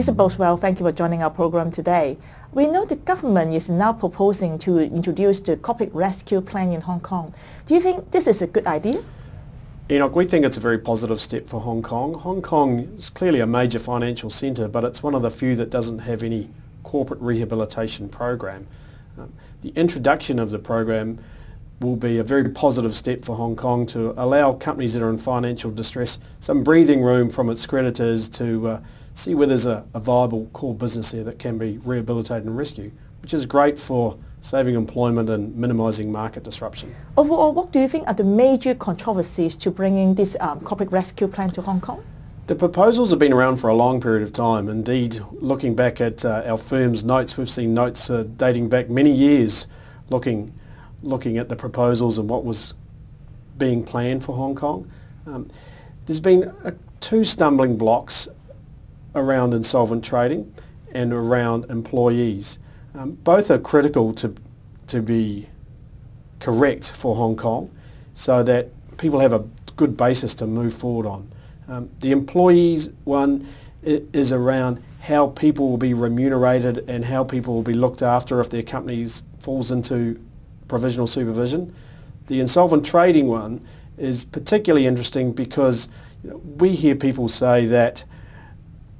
Mr Boswell, thank you for joining our program today. We know the government is now proposing to introduce the corporate rescue plan in Hong Kong. Do you think this is a good idea? Enoch, we think it's a very positive step for Hong Kong. Hong Kong is clearly a major financial centre, but it's one of the few that doesn't have any corporate rehabilitation program. The introduction of the program will be a very positive step for Hong Kong to allow companies that are in financial distress some breathing room from its creditors to see where there's a viable core business there that can be rehabilitated and rescued, which is great for saving employment and minimising market disruption. Overall, what do you think are the major controversies to bringing this corporate rescue plan to Hong Kong? The proposals have been around for a long period of time. Indeed, looking back at our firm's notes, we've seen notes dating back many years looking at the proposals and what was being planned for Hong Kong. There's been two stumbling blocks around insolvent trading and around employees. Both are critical to be correct for Hong Kong so that people have a good basis to move forward on. The employees one is around how people will be remunerated and how people will be looked after if their companies falls into provisional supervision. The insolvent trading one is particularly interesting because we hear people say that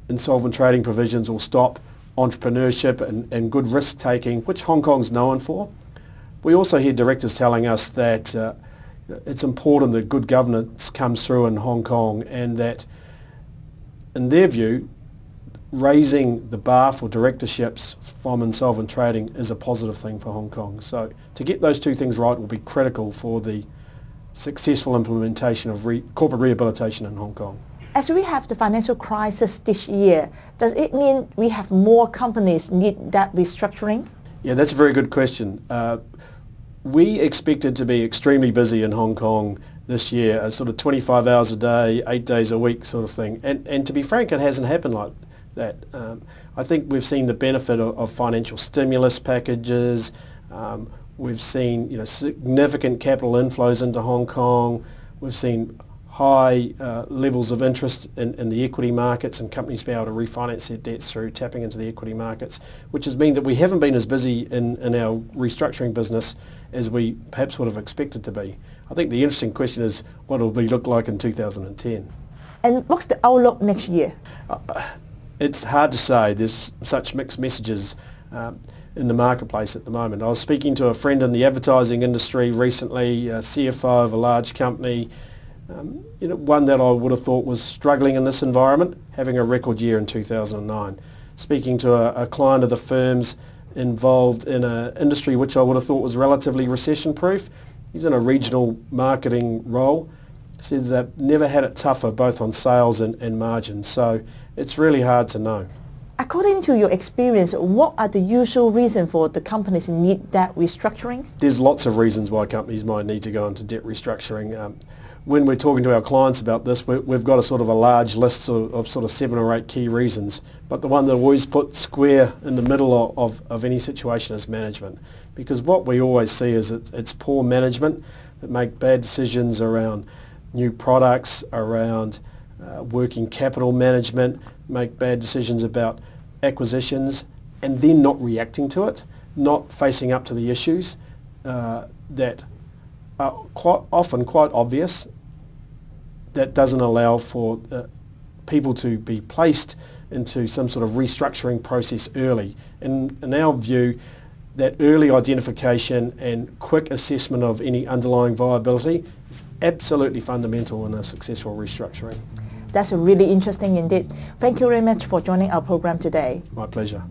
insolvent trading provisions will stop entrepreneurship and good risk taking, which Hong Kong's known for. We also hear directors telling us that it's important that good governance comes through in Hong Kong and that, in their view, raising the bar for directorships from insolvent trading is a positive thing for Hong Kong. So to get those two things right will be critical for the successful implementation of corporate rehabilitation in Hong Kong. As we have the financial crisis this year, does it mean we have more companies need that restructuring? Yeah, that's a very good question. We expected to be extremely busy in Hong Kong this year, a sort of 25 hours a day, 8 days a week sort of thing. And to be frank, it hasn't happened like that. I think we've seen the benefit of financial stimulus packages. We've seen significant capital inflows into Hong Kong. We've seen high levels of interest in the equity markets and companies be able to refinance their debts through tapping into the equity markets, which has meant that we haven't been as busy in our restructuring business as we perhaps would have expected to be. I think the interesting question is what will we look like in 2010. And what's the outlook next year? It's hard to say. There's such mixed messages in the marketplace at the moment. I was speaking to a friend in the advertising industry recently, a CFO of a large company, one that I would have thought was struggling in this environment, having a record year in 2009. Speaking to a client of the firm's involved in an industry which I would have thought was relatively recession-proof. He's in a regional marketing role. Says they've never had it tougher both on sales and margins, so it's really hard to know. According to your experience, what are the usual reasons for the companies need debt restructuring? There's lots of reasons why companies might need to go into debt restructuring. When we're talking to our clients about this, we've got a sort of a large list of sort of 7 or 8 key reasons, but the one that always put square in the middle of any situation is management, because what we always see is it's poor management that make bad decisions around new products, around working capital management, make bad decisions about acquisitions, and then not reacting to it, not facing up to the issues that are often quite obvious, that doesn't allow for people to be placed into some sort of restructuring process early. And in our view, that early identification and quick assessment of any underlying viability is absolutely fundamental in a successful restructuring. That's really interesting indeed. Thank you very much for joining our program today. My pleasure.